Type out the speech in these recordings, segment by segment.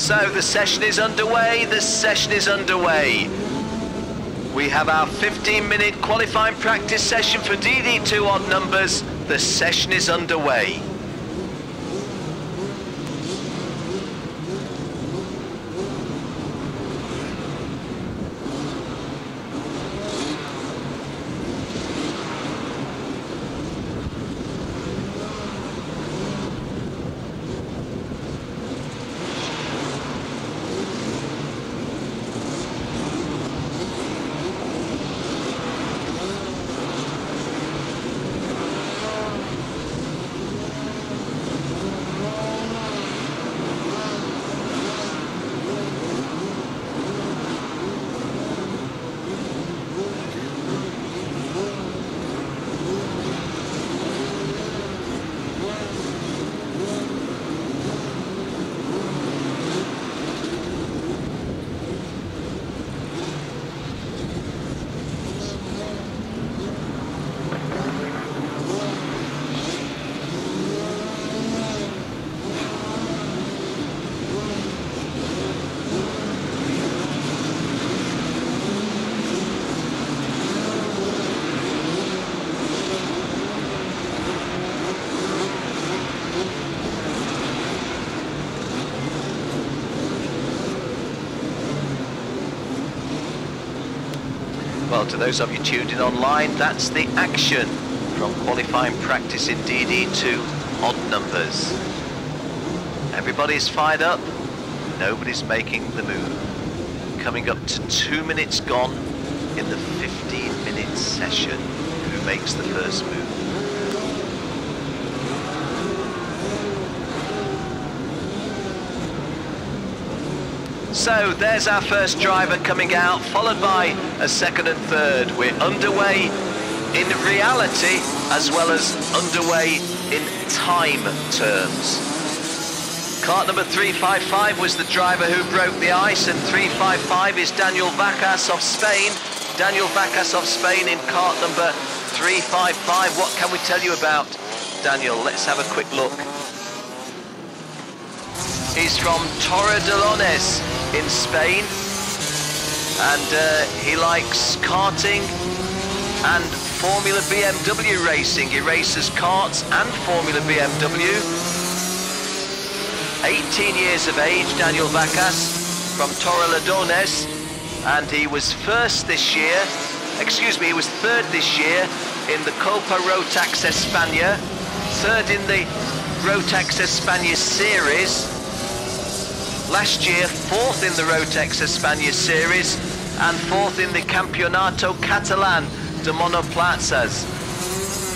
So the session is underway, the session is underway. We have our 15-minute qualifying practice session for DD2 odd numbers. The session is underway. Well, to those of you tuned in online, that's the action from qualifying practice in DD2 odd numbers. Everybody's fired up, nobody's making the move. Coming up to 2 minutes gone in the 15-minute session. Who makes the first move? So there's our first driver coming out, followed by a second and third. We're underway in reality as well as underway in time terms. Kart number 355 was the driver who broke the ice, and 355 is Daniel Vacas of Spain. Daniel Vacas of Spain in kart number 355. What can we tell you about Daniel? Let's have a quick look. He's from Torrelodones in Spain, and he likes karting and Formula BMW racing. He races karts and Formula BMW. 18 years of age, Daniel Vacas from Torrelodones, and he was first this year, he was third this year in the Copa Rotax España, third in the Rotax España Series. Last year, fourth in the Rotax España Series and fourth in the Campeonato Catalán de Monoplazas.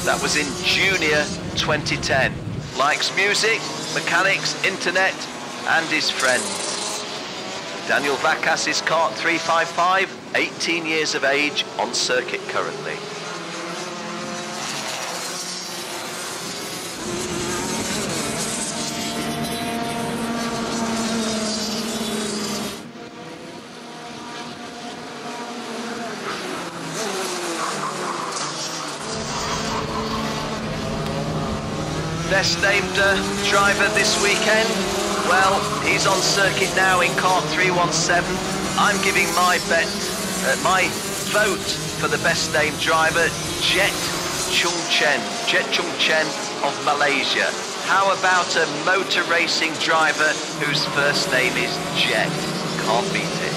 That was in Junior 2010. Likes music, mechanics, internet and his friends. Daniel Vacas is kart 355, 18 years of age, on circuit currently. Best named driver this weekend? Well, he's on circuit now in kart 317. I'm giving my bet, my vote for the best named driver, Jet Chung Chen of Malaysia. How about a motor racing driver whose first name is Jet? Can't beat it.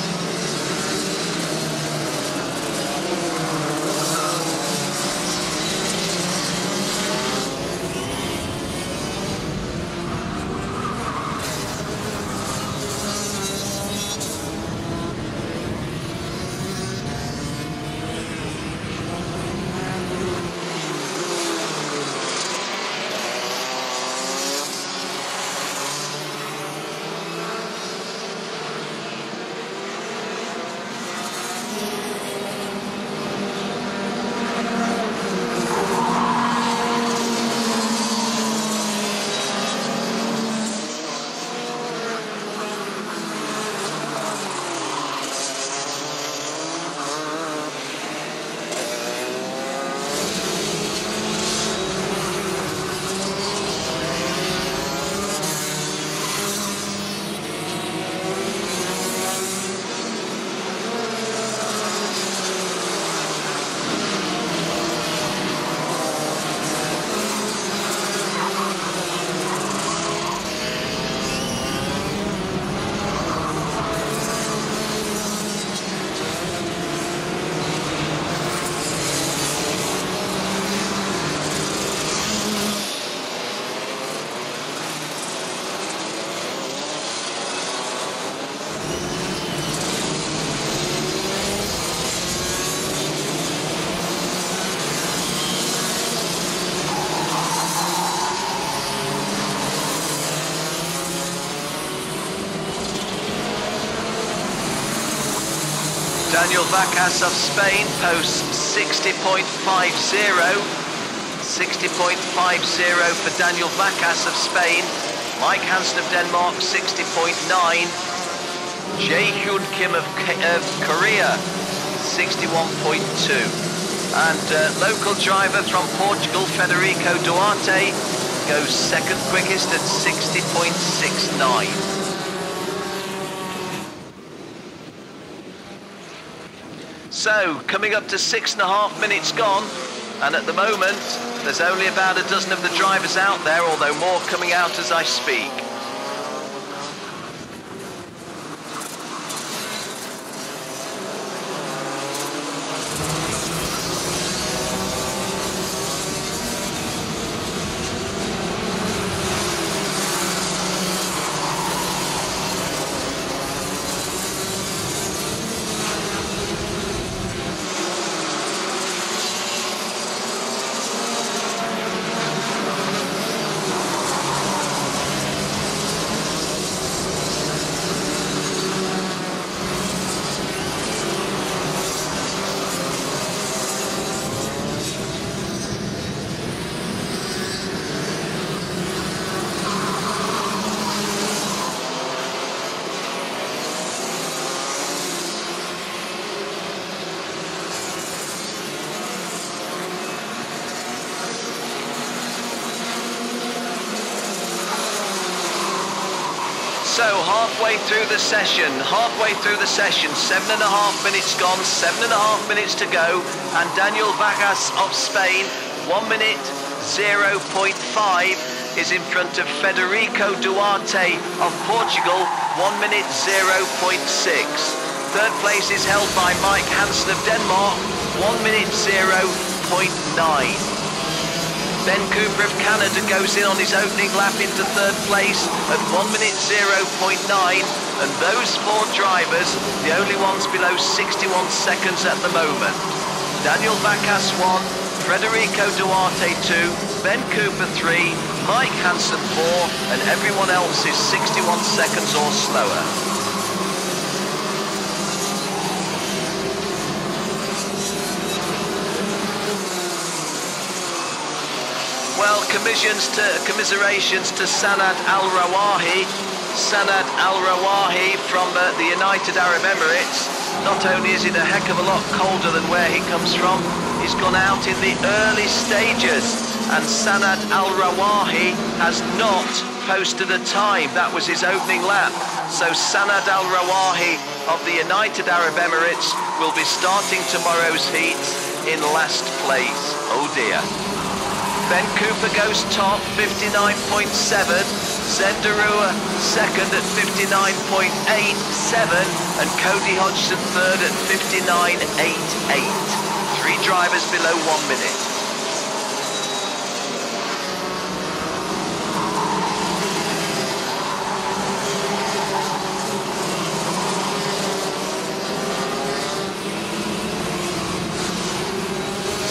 Daniel Vacas of Spain posts 60.50. 60.50 for Daniel Vacas of Spain. Mike Hansen of Denmark, 60.9. Jae Hyun Kim of Korea, 61.2. And local driver from Portugal, Federico Duarte, goes second quickest at 60.69. So, coming up to 6.5 minutes gone, and at the moment, there's only about a dozen of the drivers out there, although more coming out as I speak. So halfway through the session, 7.5 minutes gone, 7.5 minutes to go, and Daniel Vacas of Spain, 1 minute 0.5, is in front of Federico Duarte of Portugal, 1 minute 0.6. Third place is held by Mike Hansen of Denmark, 1 minute 0.9. Ben Cooper of Canada goes in on his opening lap into third place at 1 minute 0.9, and those four drivers, the only ones below 61 seconds at the moment. Daniel Vacas 1, Federico Duarte 2, Ben Cooper 3, Mike Hansen 4, and everyone else is 61 seconds or slower. Well, commiserations to Sanad Al-Rawahi. Sanad Al-Rawahi from the United Arab Emirates. Not only is it a heck of a lot colder than where he comes from, he's gone out in the early stages. And Sanad Al-Rawahi has not posted a time. That was his opening lap. So Sanad Al-Rawahi of the United Arab Emirates will be starting tomorrow's heat in last place. Oh dear. Ben Cooper goes top, 59.7. Zendarua second at 59.87. And Cody Hodgson third at 59.88. Three drivers below 1 minute.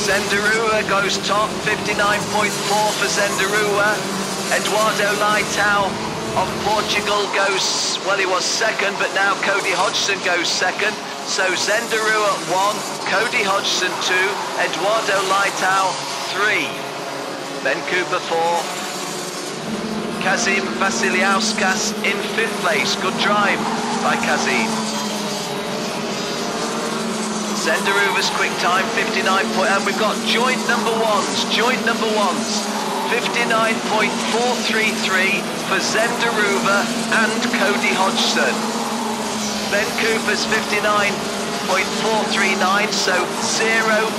Zendarua goes top, 59.4 for Zendarua. Eduardo Leitão of Portugal goes, well, he was second, but now Cody Hodgson goes second. So Zendarua 1, Cody Hodgson 2, Eduardo Leitão 3. Ben Cooper 4. Kazim Vasiliauskas in 5th place. Good drive by Kazim. Zendaruva's quick time, 59. And we've got joint number ones, 59.433 for Zendaruva and Cody Hodgson. Ben Cooper's 59.439, so 0.006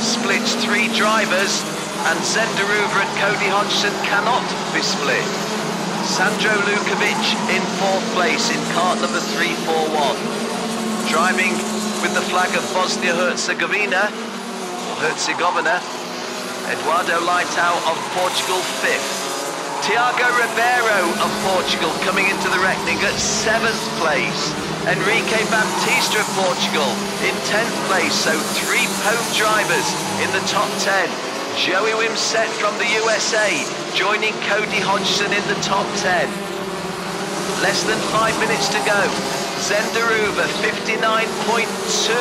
splits three drivers, and Zendaruva and Cody Hodgson cannot be split. Sandro Lukovic in 4th place in kart number 341. Driving with the flag of Bosnia-Herzegovina, Eduardo Leitão of Portugal 5th. Tiago Ribeiro of Portugal coming into the reckoning at 7th place. Enrique Baptista of Portugal in 10th place, so three home drivers in the top 10. Joey Wimsett from the USA joining Cody Hodgson in the top 10. Less than 5 minutes to go. Zenderuva 59.2.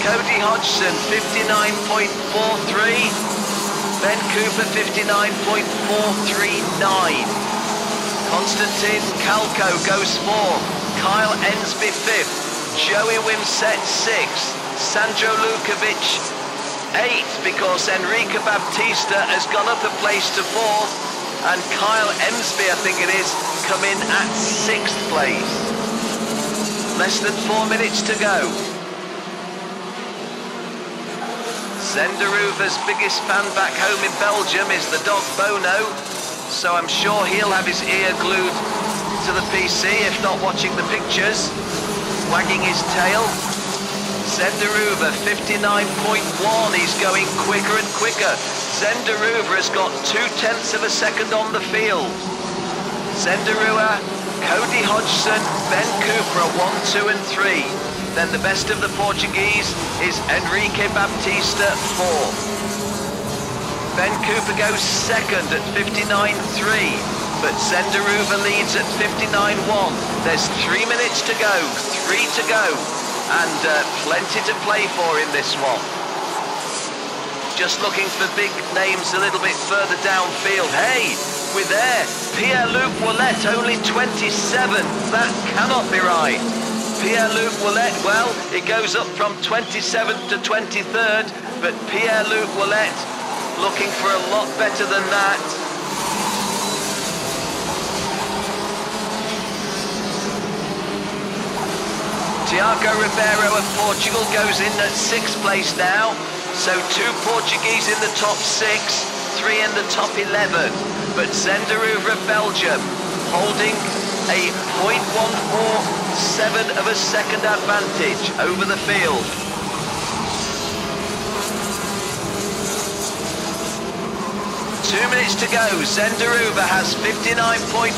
Cody Hodgson 59.43. Ben Cooper 59.439. Konstantin Kalko goes 4th. Kyle Ensby 5th. Joey Wimsett 6th. Sandro Lukovic 8th, because Enrique Baptista has gone up a place to 4th, and Kyle Ensby, I think it is, come in at 6th place. Less than 4 minutes to go. Zenderuva's biggest fan back home in Belgium is the dog Bono, so I'm sure he'll have his ear glued to the PC, if not watching the pictures, wagging his tail. Zenderuva 59.1, he's going quicker and quicker. Zenderuva has got 0.2 of a second on the field. Zenderuva, Cody Hodgson, Ben Cooper are 1, 2 and 3. Then the best of the Portuguese is Enrique Baptista 4. Ben Cooper goes second at 59.3, but Zenderuva leads at 59.1. There's 3 minutes to go, 3 to go. And plenty to play for in this one. Just looking for big names a little bit further downfield. Hey, we're there. Pierre-Luc Ouellet, only 27. That cannot be right. Pierre-Luc Ouellet, well, it goes up from 27th to 23rd, but Pierre-Luc Ouellet looking for a lot better than that. Tiago Ribeiro of Portugal goes in at 6th place now. So 2 Portuguese in the top 6, 3 in the top 11. But Zenderuva of Belgium holding a 0.147 of a second advantage over the field. Two minutes to go. Zenderuva has 59.17.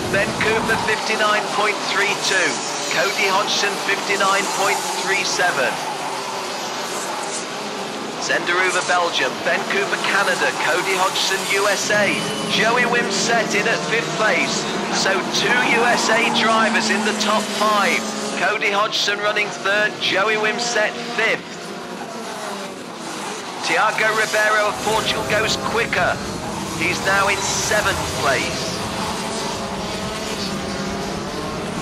Ben Cooper 59.32. Cody Hodgson 59.37. Zenderuva Belgium, Ben Cooper Canada, Cody Hodgson USA, Joey Wimsett in at 5th place. So 2 USA drivers in the top 5. Cody Hodgson running 3rd, Joey Wimsett 5th. Tiago Ribeiro of Portugal goes quicker. He's now in 7th place.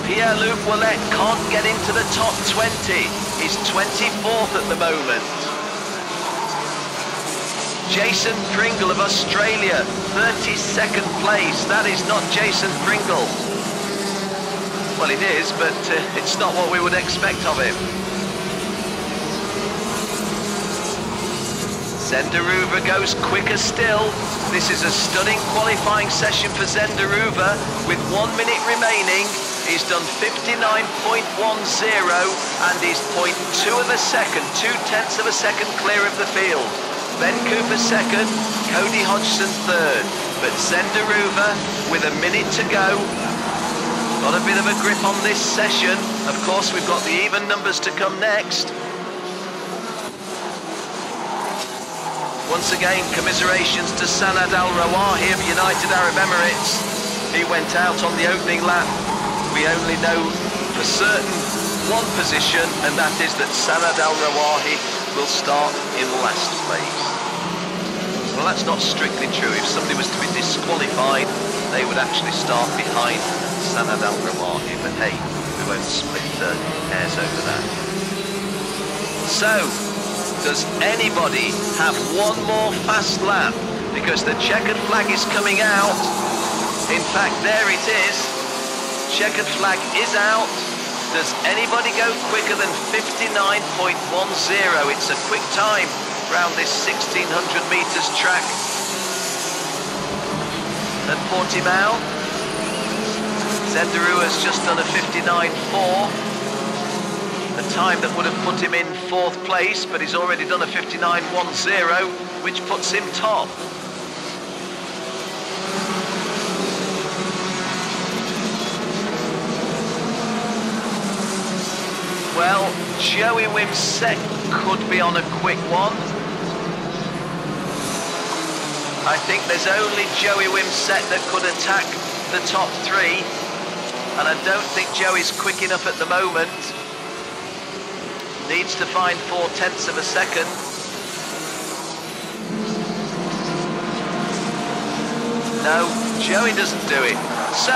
Pierre-Luc Ouellet can't get into the top 20. He's 24th at the moment. Jason Pringle of Australia, 32nd place. That is not Jason Pringle. Well, it is, but it's not what we would expect of him. Zenderuva goes quicker still. This is a stunning qualifying session for Zenderuva. With 1 minute remaining, he's done 59.10 and he's 0.2 of a second, 0.2 of a second clear of the field. Ben Cooper second, Cody Hodgson third. But Zenderuva with a minute to go. Got a bit of a grip on this session. Of course, we've got the even numbers to come next. Once again, commiserations to Sanad Al Rawahi of United Arab Emirates. He went out on the opening lap. We only know for certain one position, and that is that Sanad Al Rawahi will start in last place. Well, that's not strictly true. If somebody was to be disqualified, they would actually start behind Sanad Al Rawahi. But hey, we won't split hairs over that. So, does anybody have one more fast lap? Because the checkered flag is coming out. In fact, there it is. Checkered flag is out. Does anybody go quicker than 59.10? It's a quick time around this 1600 meters track at Portimao. Zenderuva has just done a 59.4. A time that would have put him in 4th place, but he's already done a 59.10, which puts him top. Well, Joey Wimsett could be on a quick one. I think there's only Joey Wimsett that could attack the top 3. and I don't think Joey's quick enough at the moment. Needs to find 0.4 of a second. No, Joey doesn't do it. So,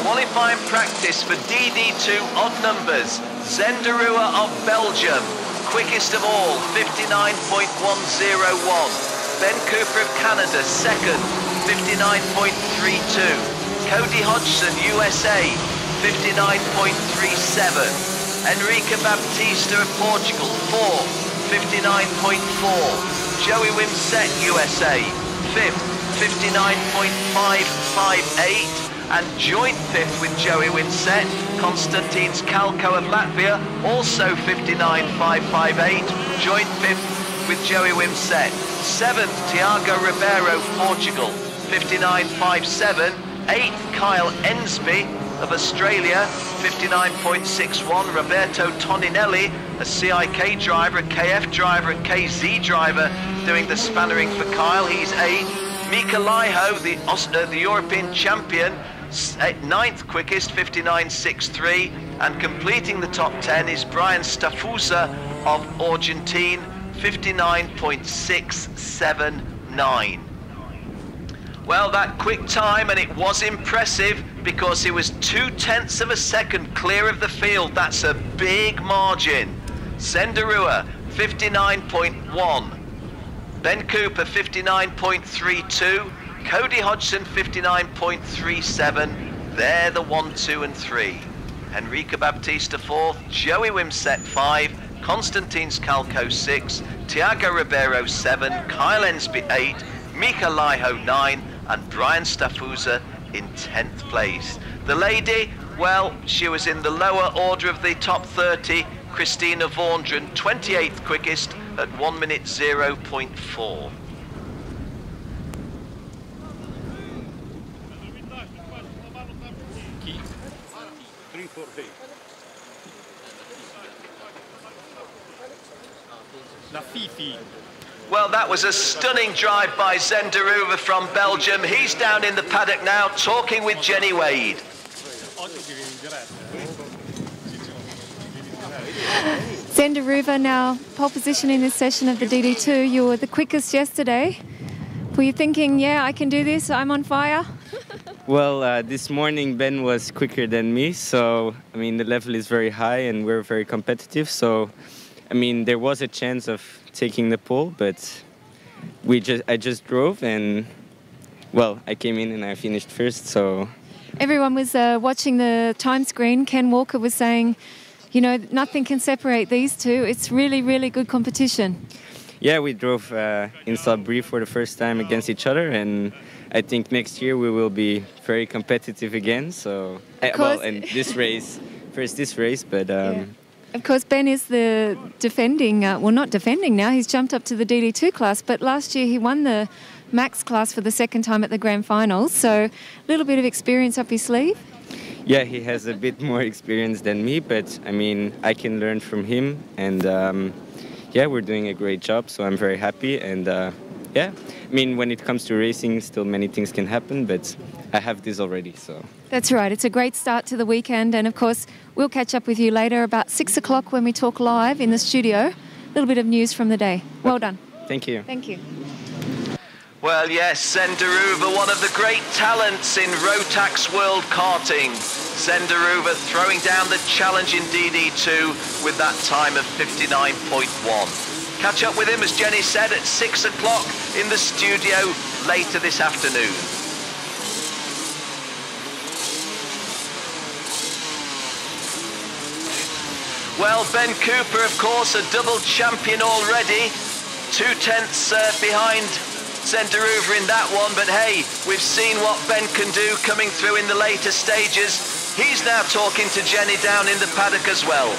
qualifying practice for DD2 odd numbers. Zenderua of Belgium, quickest of all, 59.101. Ben Cooper of Canada, second, 59.32. Cody Hodgson, USA, 59.37. Enrique Baptista of Portugal, fourth, 59.4. Joey Wimsett, USA, fifth, 59.558. And joint fifth with Joey Wimsett, Konstantin Skalko of Latvia, also 59.558. Joint fifth with Joey Wimsett. Seventh, Tiago Ribeiro, Portugal, 59.57. Eighth, Kyle Ensby of Australia, 59.61. Roberto Toninelli, a CIK driver, a KF driver, a KZ driver, doing the spannering for Kyle. He's eighth. Mika Laiho, the European champion, ninth quickest, 59.63. And completing the top 10 is Brian Stafusa of Argentine, 59.679. Well, that quick time, and it was impressive because it was 0.2 of a second clear of the field. That's a big margin. Zenderua, 59.1. Ben Cooper, 59.32. Cody Hodgson, 59.37. They're the 1, 2, and 3. Enrique Baptista, 4th. Joey Wimsett, 5. Konstantin Skalko, 6. Tiago Ribeiro, 7. Kyle Ensby, 8. Mika Laiho, 9. And Brian Stafusa in 10th place. The lady, well, she was in the lower order of the top 30. Christina Vaundren, 28th quickest at 1 minute 0.4. Well, that was a stunning drive by Zenderua from Belgium. He's down in the paddock now, talking with Jenny Wade. Zenderua now pole position in this session of the DD2. You were the quickest yesterday. Were you thinking, yeah, I can do this, I'm on fire? Well, this morning Ben was quicker than me, so I mean the level is very high and we're very competitive, so I mean there was a chance of taking the pole, but I just drove and well, I came in and I finished first, so... Everyone was watching the time screen. Ken Walker was saying, you know, nothing can separate these two. It's really, really good competition. Yeah, we drove in Sudbury for the first time against each other, and I think next year we will be very competitive again. So, well, and this race, but... Yeah. Of course, Ben is the defending, well, not defending now, he's jumped up to the DD2 class, but last year he won the Max class for the second time at the Grand Finals, so a little bit of experience up his sleeve. Yeah, he has a bit more experience than me, but I mean, I can learn from him, and yeah, we're doing a great job, so I'm very happy, and yeah, I mean, when it comes to racing, still many things can happen, but I have this already, so... That's right, it's a great start to the weekend, and of course, we'll catch up with you later about 6 o'clock when we talk live in the studio. A little bit of news from the day. Well done. Thank you. Thank you. Well, yes, Zenderua, one of the great talents in Rotax World Karting. Zenderua throwing down the challenge in DD2 with that time of 59.1. Catch up with him, as Jenny said, at 6 o'clock in the studio later this afternoon. Well, Ben Cooper, of course, a double champion already. 0.2 behind Zenderua in that one, but hey, we've seen what Ben can do coming through in the later stages. He's now talking to Jenny down in the paddock as well.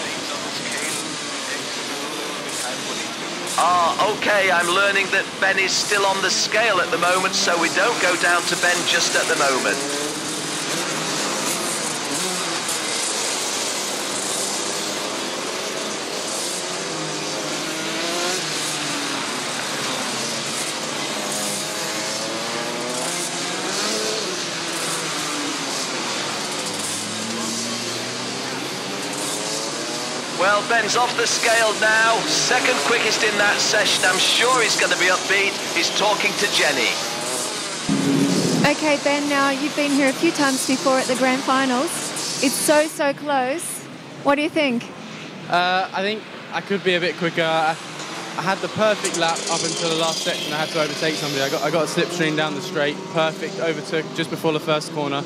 Okay, I'm learning that Ben is still on the scale at the moment, so we don't go down to Ben just at the moment. Well, Ben's off the scale now. Second quickest in that session. I'm sure he's going to be upbeat. He's talking to Jenny. Okay, Ben, now you've been here a few times before at the grand finals. It's so close. What do you think? I think I could be a bit quicker. I had the perfect lap up until the last section. I had to overtake somebody. I got a slipstream down the straight, perfect, overtook just before the first corner.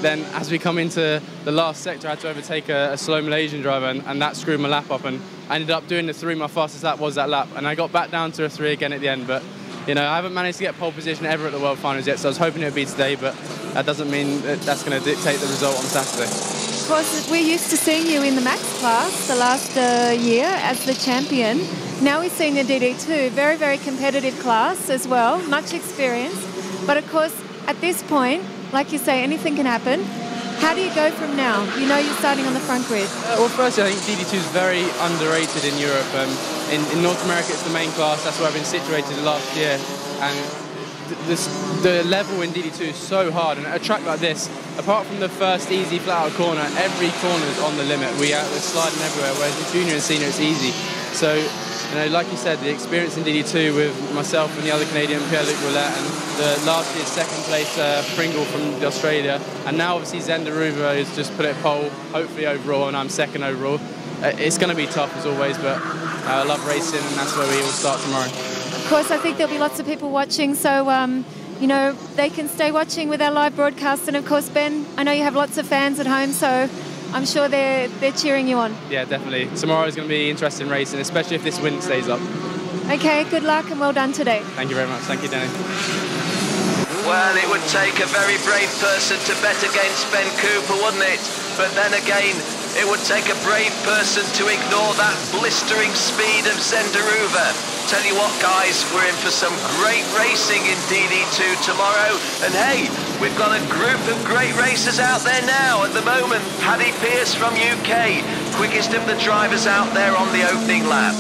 Then as we come into the last sector, I had to overtake a slow Malaysian driver, and that screwed my lap up, and I ended up doing the 3. My fastest lap was that lap, and I got back down to a 3 again at the end. But you know, I haven't managed to get pole position ever at the World Finals yet, so I was hoping it would be today, but that doesn't mean that's going to dictate the result on Saturday. Of course, we're used to seeing you in the max class the last year as the champion. Now we're seeing the DD2, very competitive class as well, much experience. But of course, at this point, like you say, anything can happen. How do you go from now? You know you're starting on the front grid. Well, firstly, I think DD2 is very underrated in Europe. In North America, it's the main class. That's where I've been situated last year. And the level in DD2 is so hard. And at a track like this, apart from the first easy flat-out corner, every corner is on the limit. We're sliding everywhere, whereas in junior and senior, it's easy. So, you know, like you said, the experience in DD2 with myself and the other Canadian, Pierre-Luc Roulette, and the last year's second place Pringle from Australia, and now obviously Zenderuva has just put it pole, hopefully overall, and I'm second overall. It's going to be tough as always, but I love racing, and that's where we all start tomorrow. Of course, I think there'll be lots of people watching, so you know, they can stay watching with our live broadcast. And of course, Ben, I know you have lots of fans at home, so I'm sure they're cheering you on. Yeah, definitely. Tomorrow is going to be interesting racing, especially if this wind stays up. Okay, good luck and well done today. Thank you very much. Thank you, Danny. Well, it would take a very brave person to bet against Ben Cooper, wouldn't it? But then again, it would take a brave person to ignore that blistering speed of Zenderuva. Tell you what, guys, we're in for some great racing in DD2 tomorrow. And hey, we've got a group of great racers out there now. At the moment, Paddy Pearce from UK, quickest of the drivers out there on the opening lap.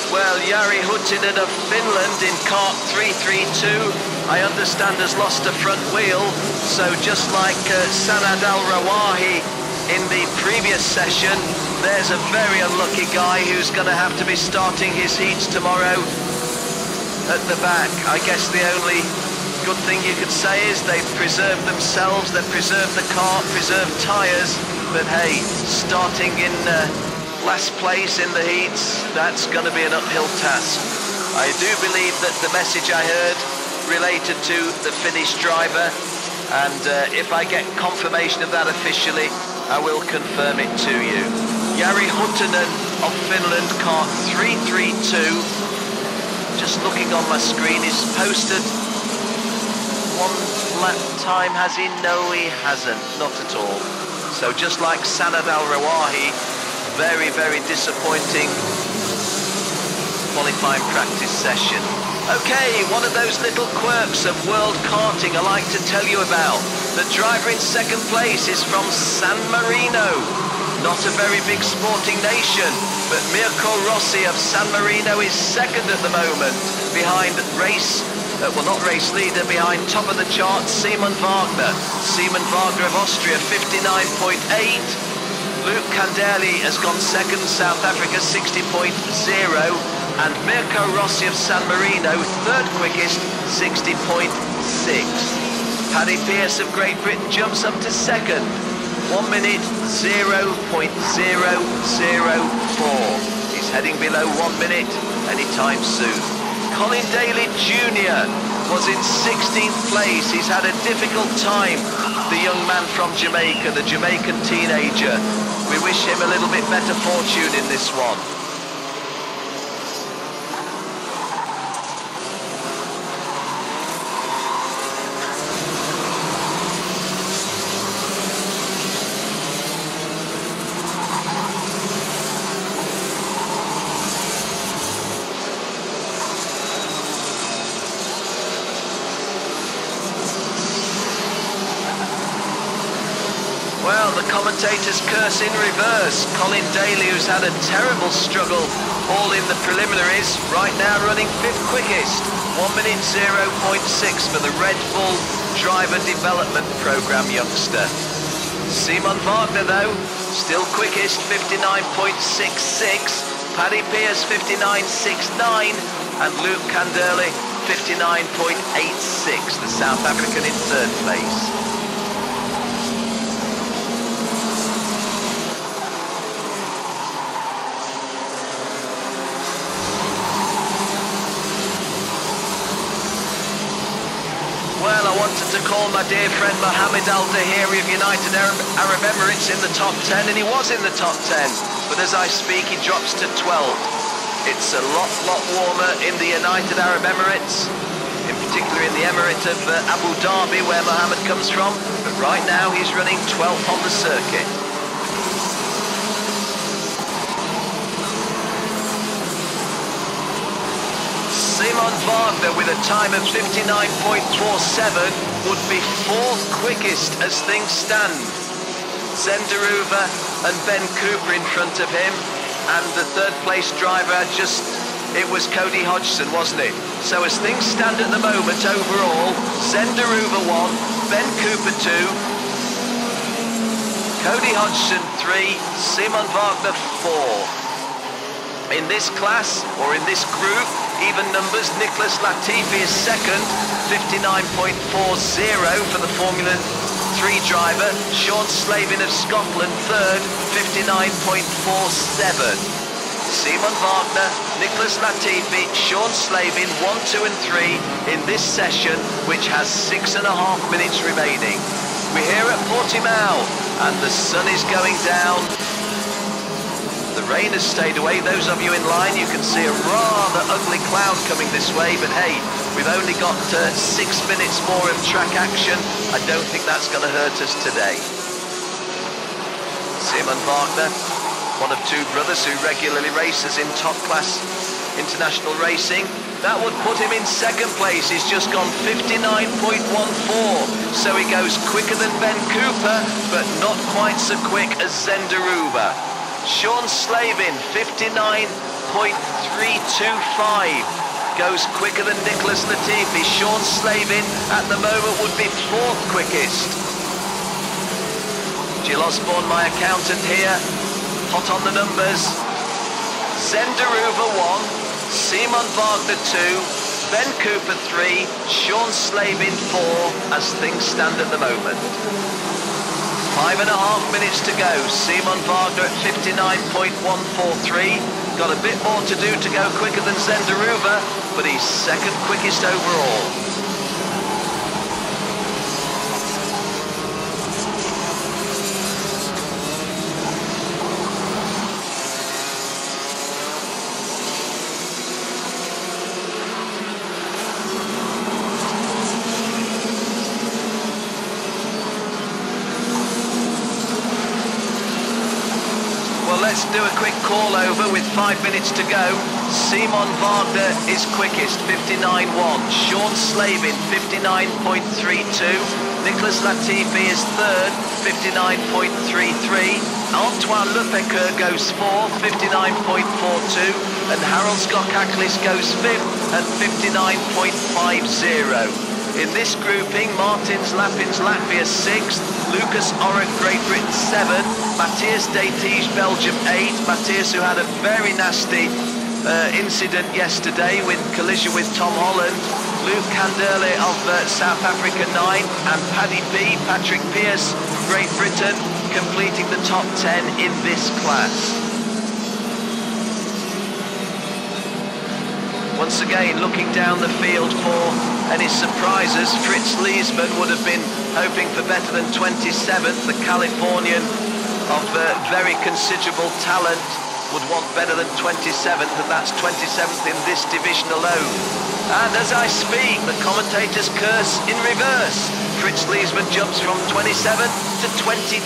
Well, Jari Huttinen of Finland in kart 332, I understand has lost a front wheel, so just like Sanad Al-Rawahi in the previous session, there's a very unlucky guy who's going to have to be starting his heats tomorrow at the back. I guess the only good thing you could say is they've preserved themselves, they've preserved the kart, preserved tyres, but hey, starting in last place in the heats, that's going to be an uphill task. I do believe that the message I heard related to the Finnish driver, and if I get confirmation of that officially, I will confirm it to you. Jari Huttinen of Finland, kart 332. Just looking on my screen, he's posted one lap time, has he? No, he hasn't, not at all. So just like Sanad Al-Rawahi, very, very disappointing qualifying practice session. Okay, one of those little quirks of world karting I like to tell you about. The driver in second place is from San Marino. Not a very big sporting nation, but Mirko Rossi of San Marino is second at the moment, behind race leader, behind top of the chart, Simon Wagner. Simon Wagner of Austria, 59.8. Luke Candelli has gone second, South Africa 60.0, and Mirko Rossi of San Marino, third quickest, 60.6. Paddy Pierce of Great Britain jumps up to second. 1 minute 0.004. He's heading below 1 minute anytime soon. Colin Daly Jr. was in 16th place. He's had a difficult time, the young man from Jamaica, the Jamaican teenager. We wish him a little bit better fortune in this one. Well, the commentators curse in reverse. Colin Daly, who's had a terrible struggle all in the preliminaries, right now running 5th quickest. 1 minute 0.6 for the Red Bull Driver Development Programme youngster. Simon Wagner, though, still quickest, 59.66. Paddy Pierce, 59.69. And Luke Canderley, 59.86. The South African in 3rd place. Well, I wanted to call my dear friend Mohammed Al-Dahiri of United Arab Emirates in the top 10, and he was in the top 10. But as I speak, he drops to 12. It's a lot warmer in the United Arab Emirates, in particular in the Emirate of Abu Dhabi, where Mohammed comes from. But right now, he's running 12th on the circuit. Simon Wagner with a time of 59.47 would be 4th quickest as things stand. Zenderuva and Ben Cooper in front of him, and the 3rd place driver it was Cody Hodgson, wasn't it? So as things stand at the moment overall, Zenderuva 1, Ben Cooper 2, Cody Hodgson 3, Simon Wagner 4. In this class, or in this group, even numbers, Nicholas Latifi is second, 59.40 for the Formula 3 driver. Sean Slavin of Scotland third, 59.47. Simon Wagner, Nicholas Latifi, Sean Slavin, 1, 2 and 3 in this session, which has 6.5 minutes remaining. We're here at Portimao, and the sun is going down. The rain has stayed away. Those of you in line, you can see a rather ugly cloud coming this way, but hey, we've only got 6 minutes more of track action. I don't think that's going to hurt us today. Simon Wagner, one of 2 brothers who regularly races in top-class international racing. That would put him in 2nd place. He's just gone 59.14, so he goes quicker than Ben Cooper, but not quite so quick as Zenderuva. Sean Slavin, 59.325, goes quicker than Nicholas Latifi. Sean Slavin at the moment would be 4th quickest. Jill Osborne, my accountant here, hot on the numbers. Zenderuva 1, Simon Wagner 2, Ben Cooper 3, Sean Slavin 4, as things stand at the moment. 5.5 minutes to go. Simon Wagner at 59.143. Got a bit more to do to go quicker than Zenderuva, but he's 2nd quickest overall. Let's do a quick call over with 5 minutes to go. Simon Wagner is quickest, 59.1. Sean Slavin, 59.32. Nicholas Latifi is 3rd, 59.33. Antoine Lepeceur goes 4th, 59.42. And Harold Skokaklis goes 5th at 59.50. In this grouping, Martins Lapins Latvia 6th, Lucas Orrick Great Britain 7th, Matthias Detige Belgium 8th, Matthias who had a very nasty incident yesterday with collision with Tom Holland. Luke Canderley of South Africa 9, and Paddy P, Patrick Pearce, Great Britain, completing the top 10 in this class. Once again, looking down the field for any surprises, Fritz Leesman would have been hoping for better than 27th. The Californian of very considerable talent would want better than 27th, and that's 27th in this division alone. And as I speak, the commentators curse in reverse. Fritz Leesman jumps from 27th to 22.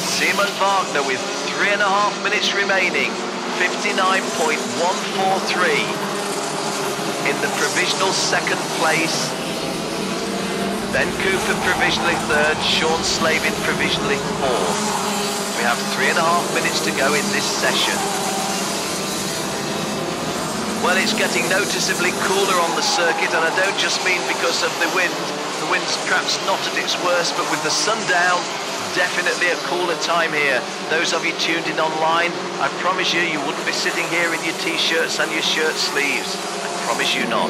Simon Wagner with 3.5 minutes remaining, 59.143 in the provisional second place. Ben Cooper provisionally third, Sean Slavin provisionally fourth. We have 3.5 minutes to go in this session. Well, it's getting noticeably cooler on the circuit, and I don't just mean because of the wind. The wind's perhaps not at its worst, but with the sun down, definitely a cooler time here. Those of you tuned in online, I promise you, you wouldn't be sitting here in your t-shirts and your shirt sleeves. I promise you not.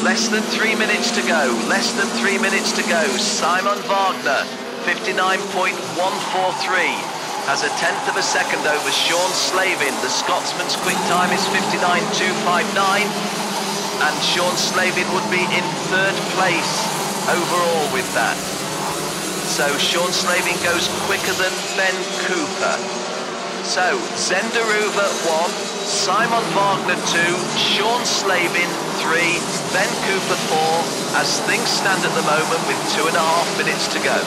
Less than 3 minutes to go, less than 3 minutes to go. Simon Wagner, 59.143. has a tenth of a second over Sean Slavin. The Scotsman's quick time is 59.259, and Sean Slavin would be in third place overall with that. So Sean Slavin goes quicker than Ben Cooper. So Zenderuva 1, Simon Wagner 2, Sean Slavin 3, Ben Cooper 4, as things stand at the moment with 2.5 minutes to go.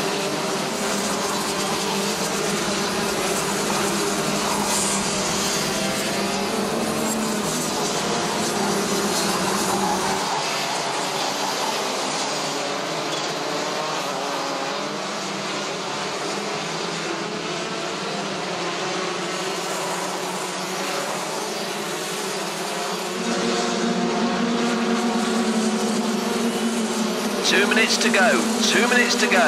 To go, 2 minutes to go,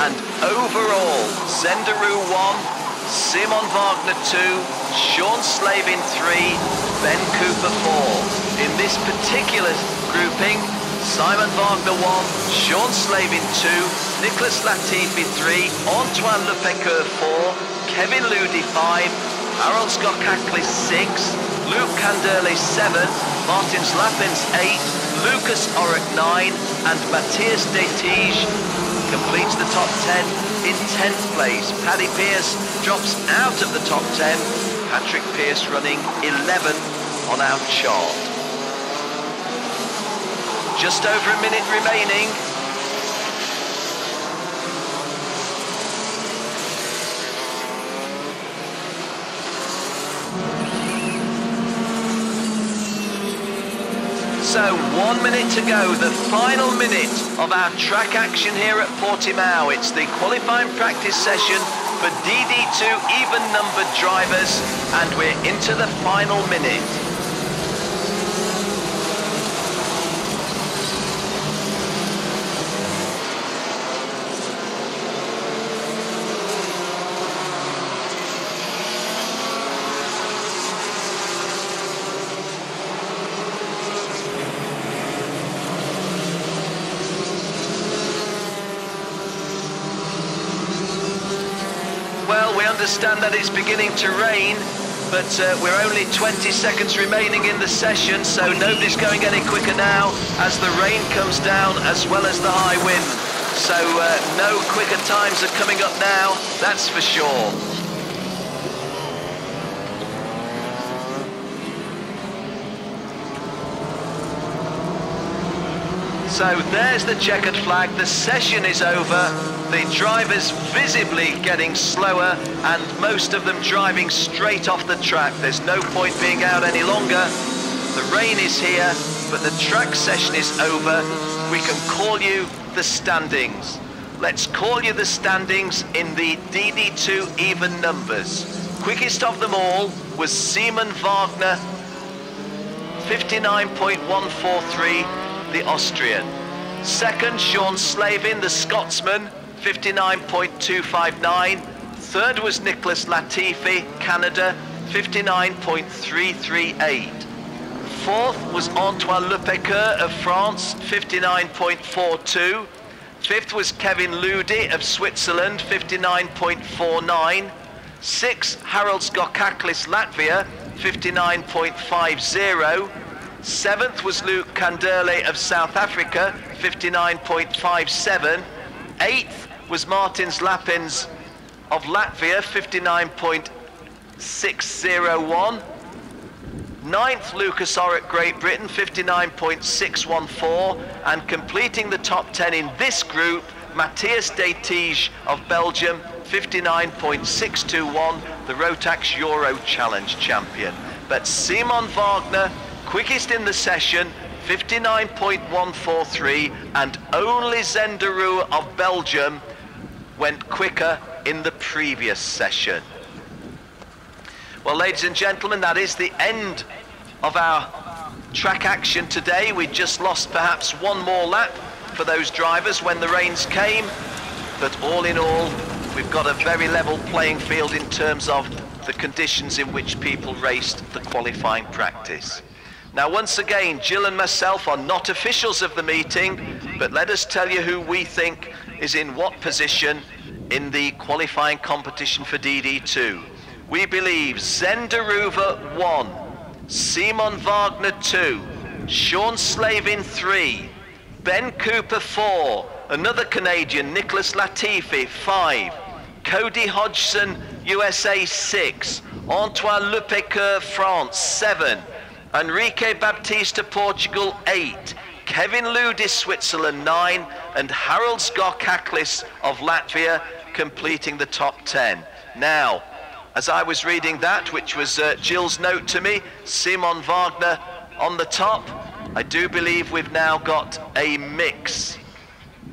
and overall Zenderu 1, Simon Wagner 2, Sean Slavin 3, Ben Cooper 4. In this particular grouping, Simon Wagner 1, Sean Slavin 2, Nicholas Latifi 3, Antoine Lepeceur 4, Kevin Ludi 5, Harold Skokaklis 6, Luke Canderley 7, Martin Slappins 8, Lucas Orrick 9, and Matthias Detige completes the top 10 in 10th place. Paddy Pearce drops out of the top 10. Patrick Pearce running 11 on our chart. Just over a minute remaining. So 1 minute to go, the final minute of our track action here at Portimao. It's the qualifying practice session for DD2 even-numbered drivers, and we're into the final minute. Understand that it's beginning to rain, but we're only 20 seconds remaining in the session, so nobody's going any quicker now as the rain comes down as well as the high wind. So no quicker times are coming up now, that's for sure. So there's the checkered flag, the session is over, the drivers visibly getting slower and most of them driving straight off the track. There's no point being out any longer. The rain is here, but the track session is over. We can call you the standings. Let's call you the standings in the DD2 even numbers. Quickest of them all was Simon Wagner, 59.143. the Austrian. Second, Sean Slavin, the Scotsman, 59.259. Third was Nicholas Latifi, Canada, 59.338. Fourth was Antoine Lepecoeur of France, 59.42. Fifth was Kevin Ludi of Switzerland, 59.49. Sixth, Harold Skokaklis, Latvia, 59.50. Seventh was Luke Kanderle of South Africa, 59.57. Eighth was Martins Lapins of Latvia, 59.601. Ninth, Lucas Orrick, Great Britain, 59.614. And completing the top 10 in this group, Matthias de Tige of Belgium, 59.621, the Rotax Euro Challenge champion. But Simon Wagner, quickest in the session, 59.143, and only Zenderu of Belgium went quicker in the previous session. Well, ladies and gentlemen, that is the end of our track action today. We just lost perhaps one more lap for those drivers when the rains came, but all in all, we've got a very level playing field in terms of the conditions in which people raced the qualifying practice. Now, once again, Jill and myself are not officials of the meeting, but let us tell you who we think is in what position in the qualifying competition for DD2. We believe Zenderuva 1, Simon Wagner 2, Sean Slavin 3, Ben Cooper 4, another Canadian, Nicholas Latifi 5, Cody Hodgson, USA 6, Antoine Lepecoeur, France 7, Enrique Baptista, Portugal 8, Kevin Ludis, Switzerland 9, and Harold Skokaklis of Latvia completing the top 10. Now, as I was reading that, which was Jill's note to me, Simon Wagner on the top, I do believe we've now got a mix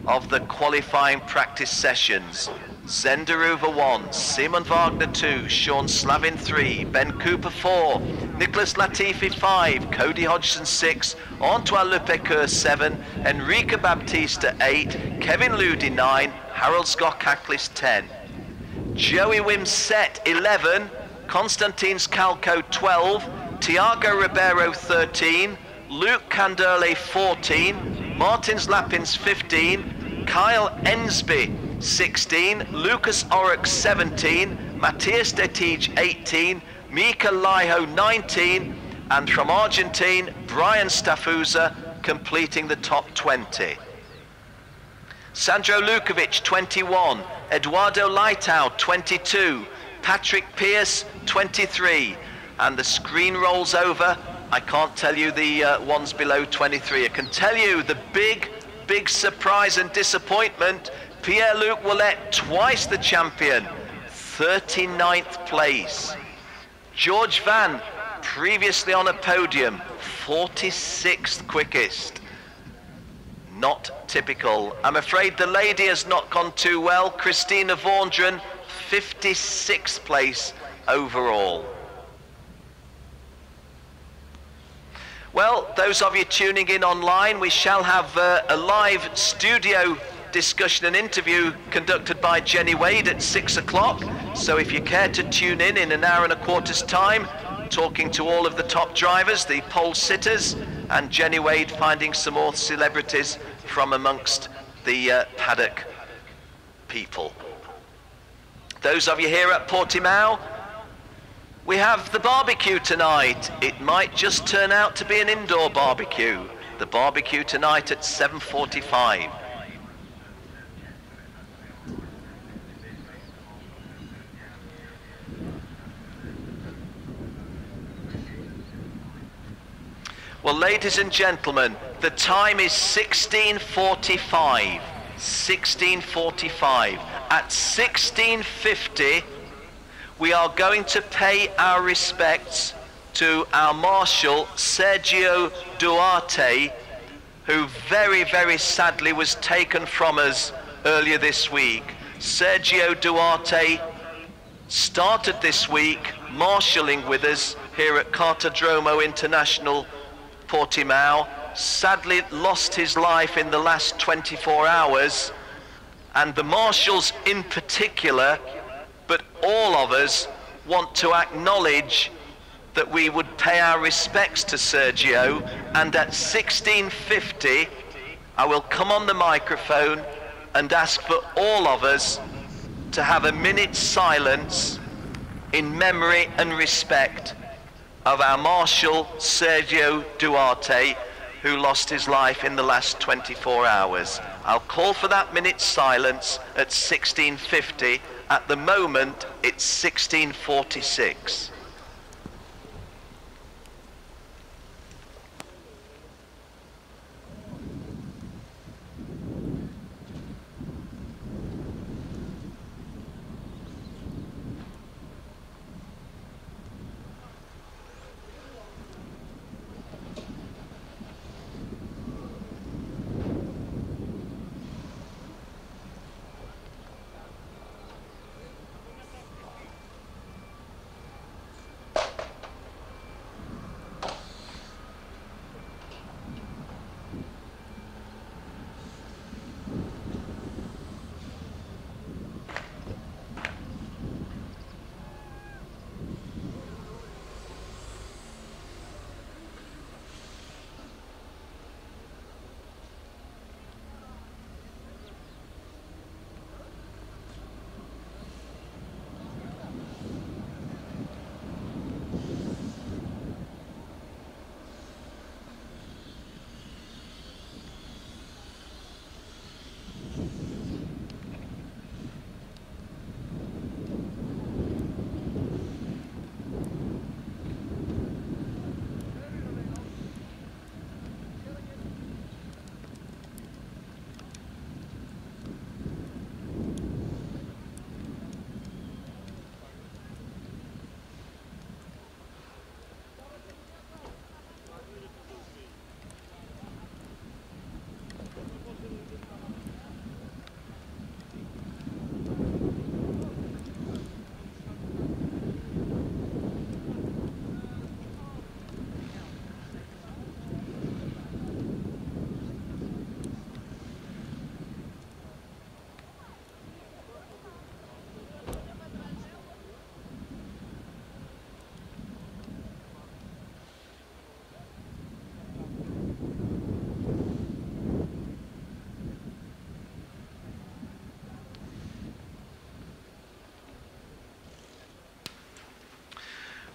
of the qualifying practice sessions. Zenderuva 1, Simon Wagner 2, Sean Slavin 3, Ben Cooper 4, Nicholas Latifi 5, Cody Hodgson 6, Antoine Lepecoeur 7, Enrique Baptista 8, Kevin Ludi 9, Harold Skokaklis 10. Joey Wimsett 11, Konstantin Skalko 12, Tiago Ribeiro 13, Luke Kanderle 14, Martins Lapins 15, Kyle Ensby 16, Lucas Orrick 17, Matthias de Tige 18, Mika Laiho 19, and from Argentine, Brian Staffuza completing the top 20. Sandro Lukovic 21, Eduardo Leitao 22, Patrick Pierce 23, and the screen rolls over. I can't tell you the ones below 23. I can tell you the big surprise and disappointment. Pierre-Luc Ouellet, twice the champion, 39th place. George Van, previously on a podium, 46th quickest. Not typical. I'm afraid the lady has not gone too well. Christina Vaundren, 56th place overall. Well, those of you tuning in online, we shall have a live studio discussion and interview conducted by Jenny Wade at 6 o'clock. So if you care to tune in an hour and a quarter's time, talking to all of the top drivers, the pole sitters, and Jenny Wade finding some more celebrities from amongst the paddock people. Those of you here at Portimao, we have the barbecue tonight. It might just turn out to be an indoor barbecue. The barbecue tonight at 7:45. Well, ladies and gentlemen, the time is 16:45. 16:45. At 16:50, we are going to pay our respects to our Marshal, Sergio Duarte, who very sadly was taken from us earlier this week. Sergio Duarte started this week marshalling with us here at Cartodromo International Portimao, sadly lost his life in the last 24 hours, and the marshals in particular, but all of us, want to acknowledge that we would pay our respects to Sergio, and at 16:50 I will come on the microphone and ask for all of us to have a minute's silence in memory and respect of our Marshal Sergio Duarte, who lost his life in the last 24 hours. I'll call for that minute's silence at 16:50. At the moment, it's 16:46.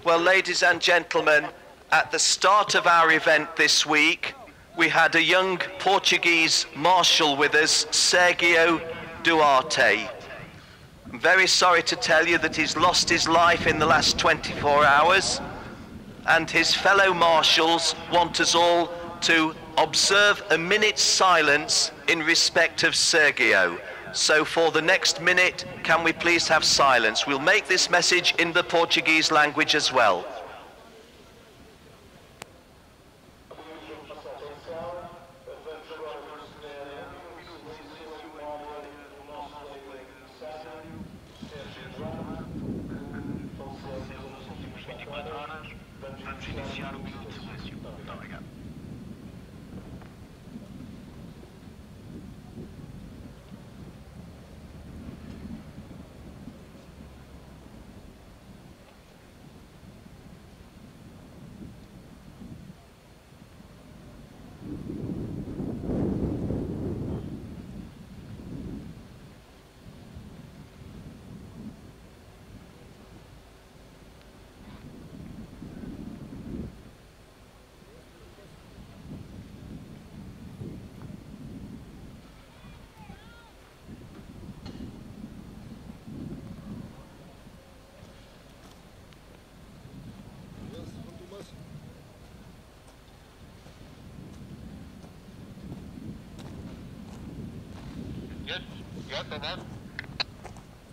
Well, ladies and gentlemen, at the start of our event this week, we had a young Portuguese marshal with us, Sergio Duarte. I'm very sorry to tell you that he's lost his life in the last 24 hours, and his fellow marshals want us all to observe a minute's silence in respect of Sergio. So for the next minute, can we please have silence? We'll make this message in the Portuguese language as well.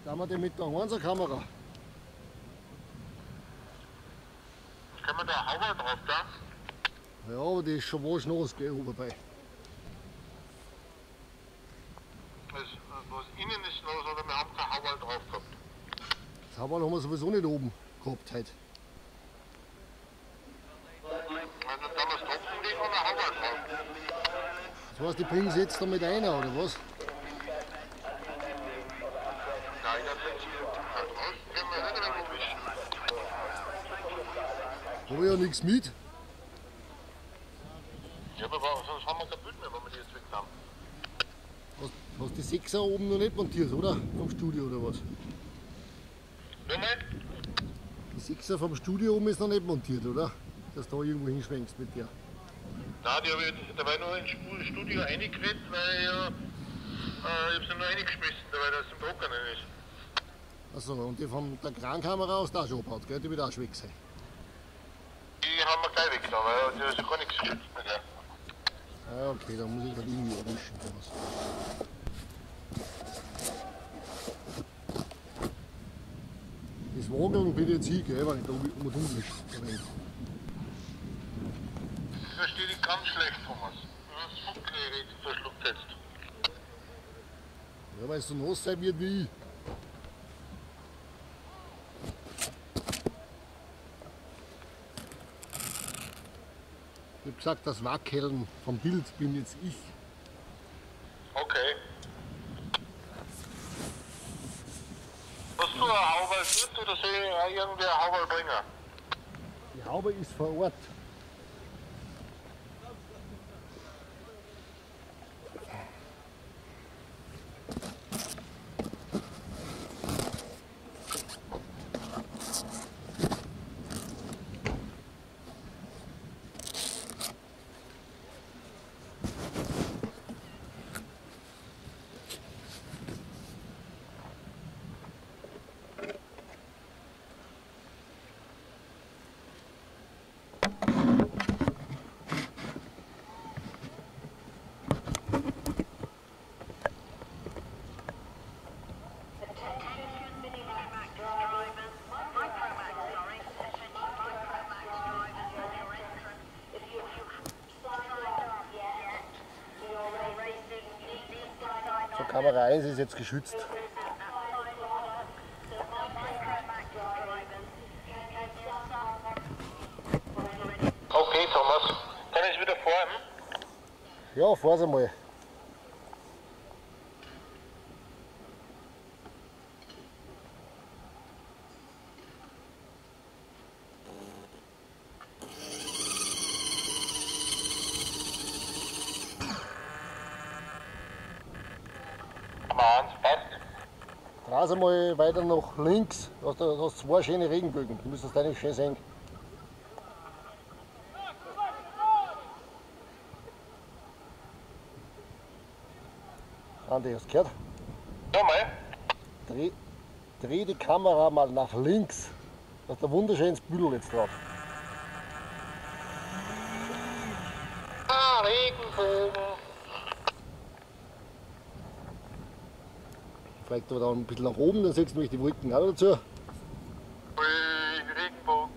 Da haben wir den mit der Kamera. Kann man da Hauer drauf da? Ja, aber die ist schon waschnass, gell, vorbei. Was innen ist los, oder wir haben kein Hauer drauf gehabt? Das Hauerl haben wir sowieso nicht oben gehabt heute. Wenn dann damals Tropfen liegen und ein Hauer drauf. Das heißt, die bringen sie jetzt damit ein, oder was? Nein, das ist da draußen können wir nicht mehr wischen. Habe ich ja nichts mit. Ja, aber sonst haben wir kein Bild mehr, wenn wir die jetzt weg haben. Hast die 6er oben noch nicht montiert, oder? Vom Studio oder was? Nochmal? Die 6er vom Studio oben ist noch nicht montiert, oder? Dass du da irgendwo hinschwenkst mit der. Nein, die habe ich dabei nur ins Studio reingeredet, weil ich habe sie nur reingeschmissen, weil das im Trockenen ist. Achso, und die von der Krankamera hast du auch schon abgehauen, gell? Die wird auch schon weg sein. Die haben wir gleich weggenommen, weil da ist ja gar nichts geschützt mit der. Ah, okay, dann muss ich halt irgendwie erwischen. Das Wageln bin ich jetzt hin, gell, wenn ich da um und um mische. Das verstehe ich ganz schlecht, Thomas. Du hast Funkgerät verschluckt jetzt. Ja, weil es so nass sein wird wie ich. Ich habe gesagt, das Wackeln vom Bild bin jetzt ich. Okay. Hast du eine Haube mit oder soll ich auch irgendwer eine Haube bringen? Die Haube ist vor Ort. So, Kamera 1 ist jetzt geschützt. Okay, Thomas. Kann ich wieder fahren? Ja, fahr's einmal. Raus einmal weiter nach links, da hast du zwei schöne Regenbögen, du müsstest eigentlich schön sehen. Andi, hast du gehört? Nochmal? Dreh die Kamera mal nach links, da hast du ein wunderschönes Büdel jetzt drauf. Ah, Regenbogen. Vielleicht aber dann ein bisschen nach oben, dann setzt du die Wolken auch dazu. Ui, Regenbogen.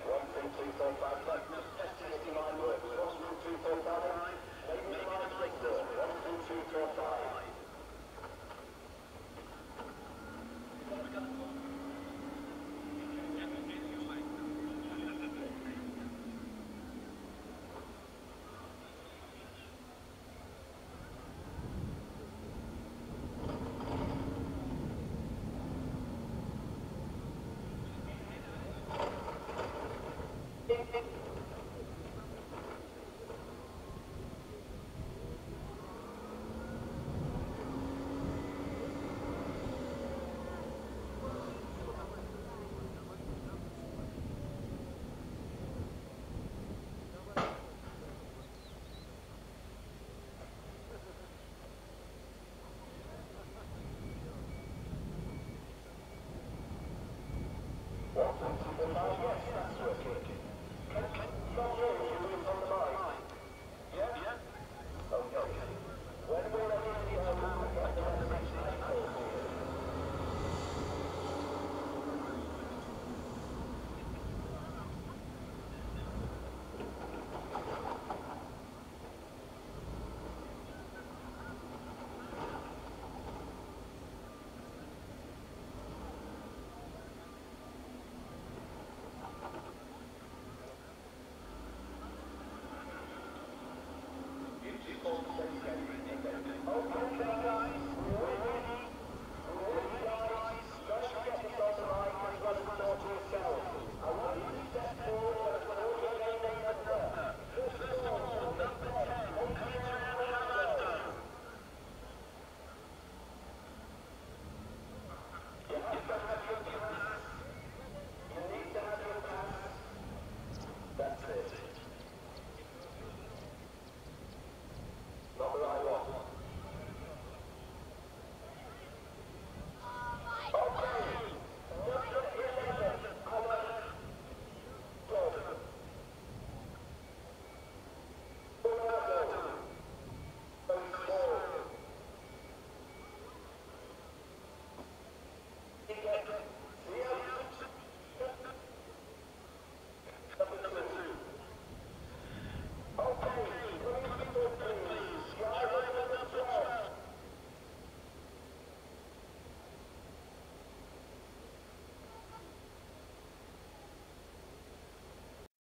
1, 2, 3, 4, 5, 6.